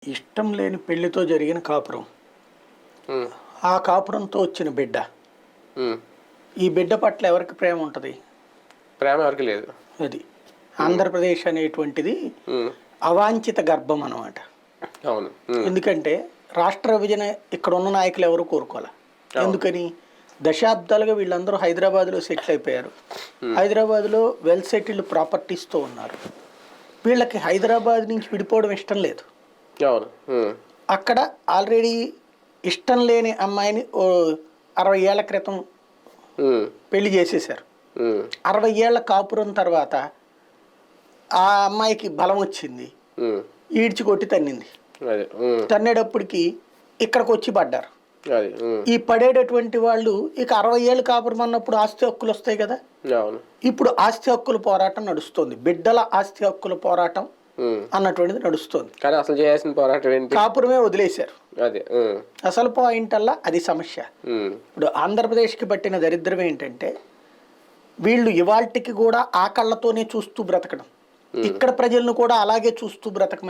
ఇష్టం లేని పెళ్లితో జరిగిన కాపురం, ఆ కాపురంతో వచ్చిన బిడ్డ, ఈ బిడ్డ పట్ల ఎవరికి ప్రేమ ఉంటుంది? ప్రేమ ఎవరికి లేదు. అది ఆంధ్రప్రదేశ్ అనేటువంటిది అవాంఛిత గర్భం అన్నమాట. అవును. ఎందుకంటే రాష్ట్ర విభజన ఇక్కడ ఉన్న నాయకులు ఎవరు కోరుకోవాలి. ఎందుకని దశాబ్దాలుగా వీళ్ళందరూ హైదరాబాద్లో సెటిల్ అయిపోయారు. హైదరాబాద్లో వెల్ సెటిల్డ్ ప్రాపర్టీస్తో ఉన్నారు. వీళ్ళకి హైదరాబాద్ నుంచి విడిపోవడం ఇష్టం లేదు. అవును. అక్కడ ఆల్రెడీ ఇష్టం లేని అమ్మాయిని 60 ఏళ్ల క్రితం పెళ్లి చేసేసారు. 60 ఏళ్ల కాపురం తర్వాత ఆ అమ్మాయికి బలం వచ్చింది, ఈడ్చి కొట్టి తన్నింది. తన్నేటప్పటికి ఇక్కడికి వచ్చి పడ్డారు. ఈ పడేటటువంటి వాళ్ళు ఇక 60 ఏళ్ళు కాపురం అన్నప్పుడు ఆస్తి హక్కులు వస్తాయి కదా. ఇప్పుడు ఆస్తి హక్కుల పోరాటం నడుస్తుంది, బిడ్డల ఆస్తి హక్కుల పోరాటం అన్నటువంటిది నడుస్తుంది. కానీ అసలు చేయాల్సిన పోరాటం ఏంటి? కాపురమే వదిలేశారు. అసలు పాయింట్ అల్లా అది సమస్య. ఇప్పుడు ఆంధ్రప్రదేశ్కి పట్టిన దరిద్రం ఏంటంటే వీళ్ళు ఇవాల్టికి కూడా ఆ కళ్ళతోనే చూస్తూ బ్రతకడం, ఇక్కడ ప్రజలను కూడా అలాగే చూస్తూ బ్రతకమని